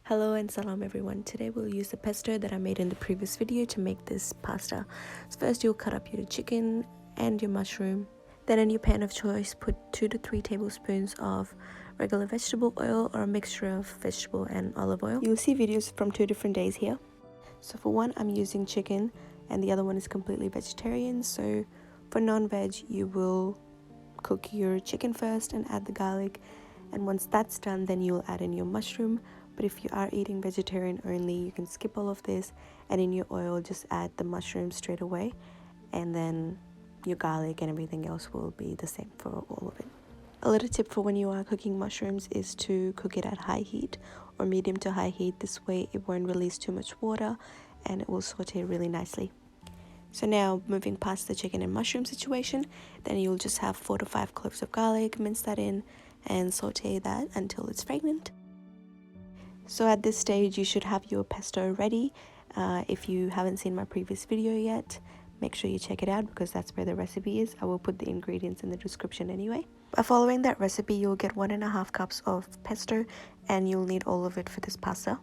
Hello and salam everyone. Today we'll use the pesto that I made in the previous video to make this pasta. So first you'll cut up your chicken and your mushroom. Then in your pan of choice, put 2 to 3 tablespoons of regular vegetable oil or a mixture of vegetable and olive oil. You'll see videos from 2 different days here. So for one, I'm using chicken and the other one is completely vegetarian. So for non-veg, you will cook your chicken first and add the garlic. And once that's done, then you'll add in your mushroom. But if you are eating vegetarian only, you can skip all of this, and in your oil just add the mushrooms straight away, and then your garlic and everything else will be the same for all of it. A little tip for when you are cooking mushrooms is to cook it at high heat or medium to high heat. This way it won't release too much water and it will saute really nicely. So now moving past the chicken and mushroom situation, then you'll just have 4 to 5 cloves of garlic, mince that in and saute that until it's fragrant. So at this stage you should have your pesto ready. If you haven't seen my previous video yet, make sure you check it out because that's where the recipe is. I will put the ingredients in the description anyway. By following that recipe, you'll get 1.5 cups of pesto and you'll need all of it for this pasta.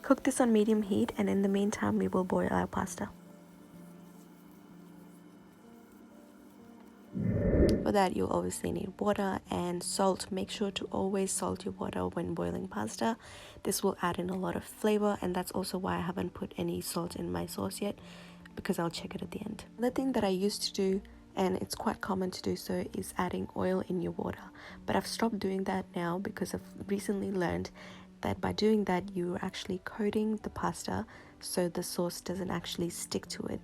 Cook this on medium heat, and in the meantime we will boil our pasta. For that, you'll obviously need water and salt. Make sure to always salt your water when boiling pasta. This will add in a lot of flavor, and that's also why I haven't put any salt in my sauce yet, because I'll check it at the end. Another thing that I used to do, and it's quite common to do so, is adding oil in your water. But I've stopped doing that now because I've recently learned that by doing that, you're actually coating the pasta so the sauce doesn't actually stick to it.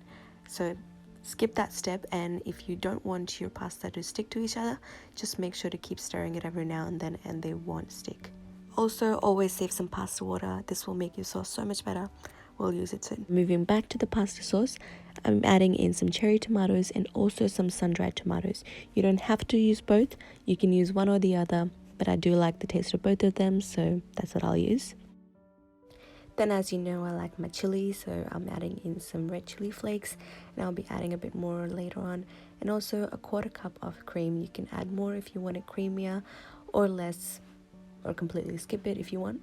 So skip that step, and if you don't want your pasta to stick to each other, just make sure to keep stirring it every now and then and they won't stick. Also, always save some pasta water. This will make your sauce so much better. We'll use it soon. Moving back to the pasta sauce, I'm adding in some cherry tomatoes and also some sun-dried tomatoes. You don't have to use both. You can use one or the other, but I do like the taste of both of them, so that's what I'll use. Then, as you know, I like my chili, so I'm adding in some red chili flakes, and I'll be adding a bit more later on. And also a 1/4 cup of cream. You can add more if you want it creamier or less, or completely skip it if you want.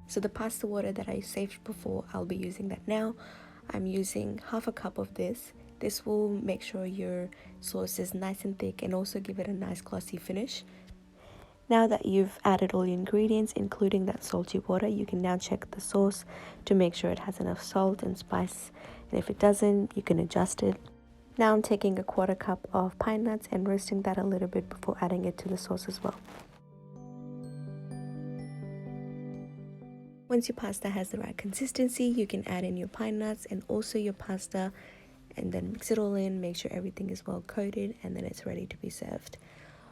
So the pasta water that I saved before, I'll be using that now. I'm using 1/2 cup of this. This will make sure your sauce is nice and thick and also give it a nice glossy finish. Now that you've added all the ingredients, including that salty water, you can now check the sauce to make sure it has enough salt and spice. And if it doesn't, you can adjust it. Now I'm taking a 1/4 cup of pine nuts and roasting that a little bit before adding it to the sauce as well. Once your pasta has the right consistency, you can add in your pine nuts and also your pasta and then mix it all in, make sure everything is well coated, and then it's ready to be served.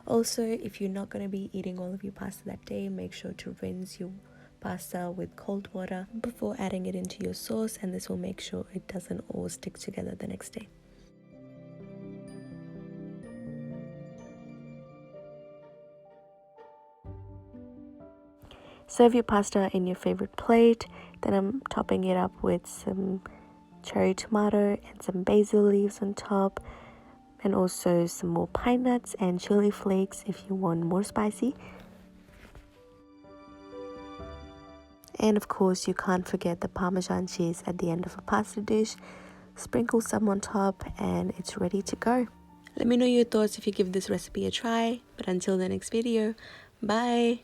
Also, if you're not going to be eating all of your pasta that day, make sure to rinse your pasta with cold water before adding it into your sauce, and this will make sure it doesn't all stick together the next day. Serve your pasta in your favorite plate. Then I'm topping it up with some cherry tomato and some basil leaves on top, and also some more pine nuts and chili flakes if you want more spicy. And of course, you can't forget the Parmesan cheese at the end of a pasta dish. Sprinkle some on top and it's ready to go. Let me know your thoughts if you give this recipe a try. But until the next video, bye!